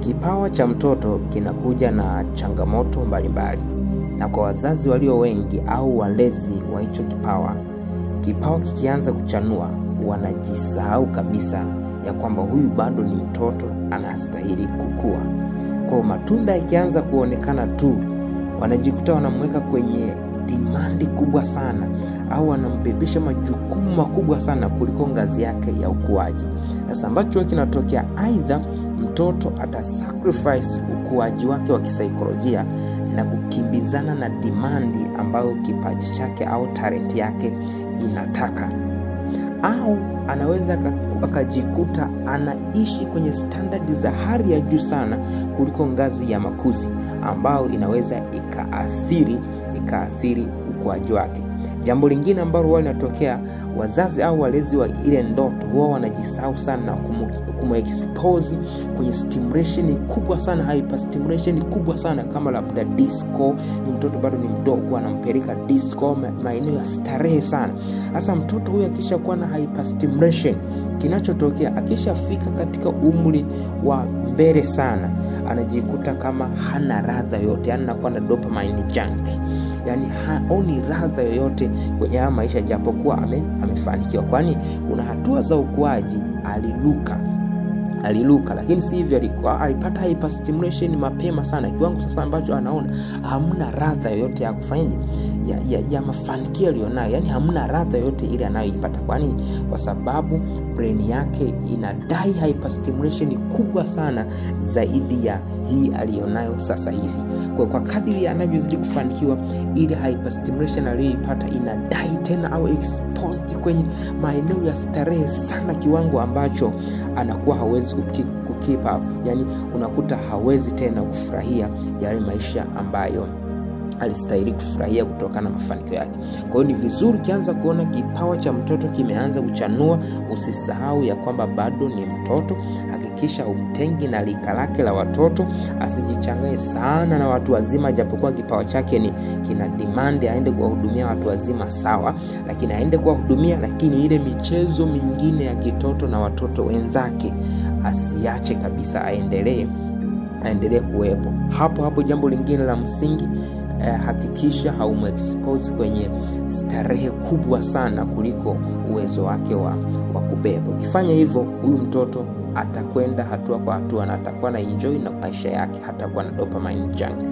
Kipawa cha mtoto kinakuja na changamoto mbalimbali, na kwa wazazi walio wengi au walezi wa hicho kipawa kikianza kuchanua, wanajisahau kabisa ya kwamba huyu bado ni mtoto, anastahili kukua. Kwa matunda yakianza kuonekana tu, wanajikuta wanamweka kwenye dimandi kubwa sana, au wanambebisha majukumu makubwa sana kuliko ngazi yake ya ukuaji. Sasa ambacho kinatokea, aidha mtoto atasacrifice ukuaji wake wa kisaikolojia na kukimbizana na dimandi ambayo kipaji chake au talent yake inataka, au anaweza akajikuta anaishi kwenye standard za hali ya juu sana kuliko ngazi ya makuzi, ambao inaweza ikaathiri ukuaji wake. Jambo lingine ambalo huwa linatokea, wazazi au walezi wa ile ndoto huwa wanajisahau sana kumexpose kwenye stimulation kubwa sana, hyper stimulation kubwa sana, kama labda disco. Ni mtoto bado ni mdogo, anampeleka disco, maeneo ya starehe sana. Sasa mtoto huyu akisha kuwa na hyper stimulation, kinachotokea akishafika katika umri wa mbele sana, anajikuta kama hana radha yote, yani anakuwa na dopamine junkie. Yani haoni radha yoyote kwenye maisha, japokuwa amefanikiwa. Kwani kuna hatua za ukuaji aliluka, lakini si hivyo, alipata hyperstimulation mapema sana, kiwango sasa ambacho anaona hamna radha yoyote ya kufanya ya mafanikio alionayo. Yani hamna radha yoyote ile anayoipata. Kwani kwa sababu brain yake inadai hyperstimulation kubwa sana zaidi ya hii alionayo sasa hivi. Kwa kadiri anavyozidi kufanikiwa, ile hyperstimulation aliyoipata inadai tena au exposed kwenye maeneo ya starehe sana, kiwango ambacho anakuwa hawezi kukeep up. Yani unakuta hawezi tena kufurahia yale maisha ambayo alistahili kufurahia kutokana na mafanikio yake. Kwa hiyo ni vizuri kianza kuona kipawa cha mtoto kimeanza kuchanua, usisahau ya kwamba bado ni mtoto. Hakikisha umtengi na lika lake la watoto, asijichangae sana na watu wazima, japokuwa kipawa chake kina demand aende kuwahudumia watu wazima, sawa, lakini aende kuwahudumia, lakini ile michezo mingine ya kitoto na watoto wenzake asiache kabisa, aendelee kuwepo. Hapo jambo lingine la msingi, hakikisha haumexpose kwenye starehe kubwa sana kuliko uwezo wake wa kubeba. Ukifanya hivyo, huyu mtoto atakwenda hatua kwa hatua na atakuwa na enjoy na maisha yake, hatakuwa na dopamine junkie.